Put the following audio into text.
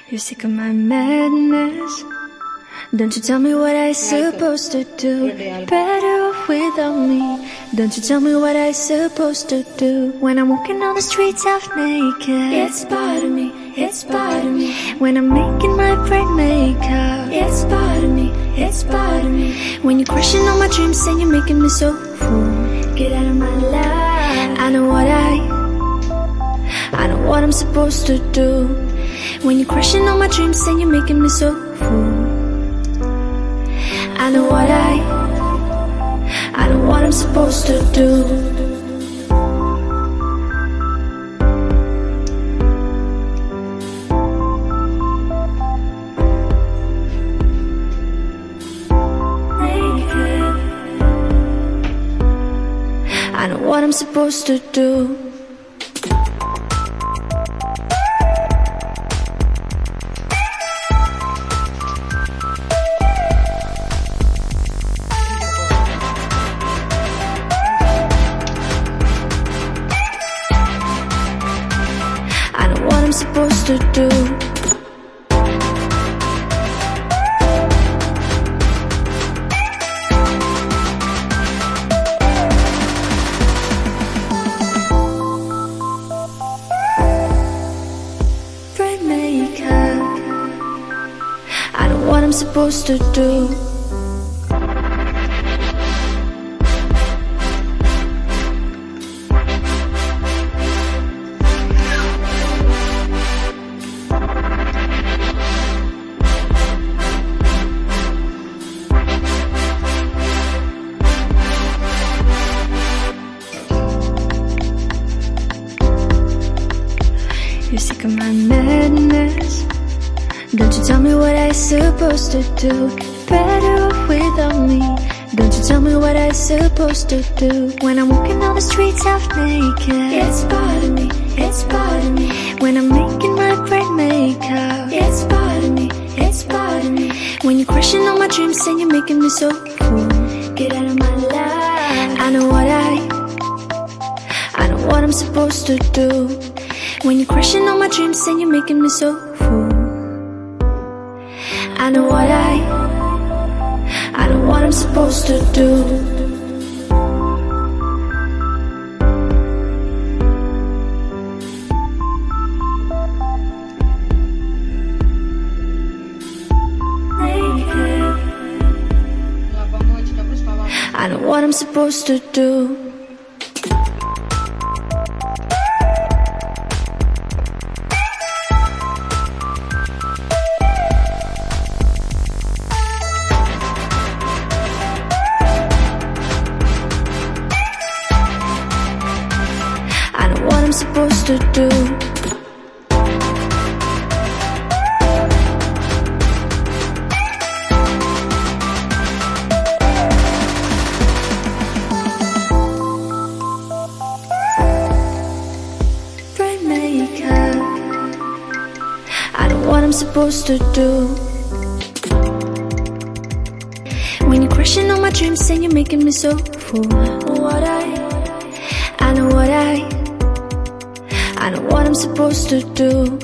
You're sick of my madness. Don't you tell me what I supposed to do. Better off without me. Don't you tell me what I supposed to do. When I'm walking on the streets half naked, it's bothering me, it's bothering me. When I'm making my brain makeup, it's bothering me, it's bothering me. When you're crushing all my dreams and you're making me so full, get out of my life. I know what I'm supposed to do. When you're crushing all my dreams and you're making me so full, I know what I'm supposed to do. I know what I'm supposed to do. I know what I'm supposed to do. Brain makeup. I know what I'm supposed to do. You're sick of my madness. Don't you tell me what I supposed to do. Better off without me. Don't you tell me what I supposed to do. When I'm walking on the streets half naked, it's bothering me, it's bothering me. When I'm making my brain makeup, it's bothering me, it's bothering me. When you're crushing all my dreams and you're making me so full, get out of my life. I know what I'm supposed to do. When you're crushing all my dreams and you're making me so full, I know what I'm supposed to do. I know what I'm supposed to do. I know what I'm supposed to do. Brain makeup. I know what I'm supposed to do. When you're crushing all my dreams and you're making me so full, I know what I'm supposed to do.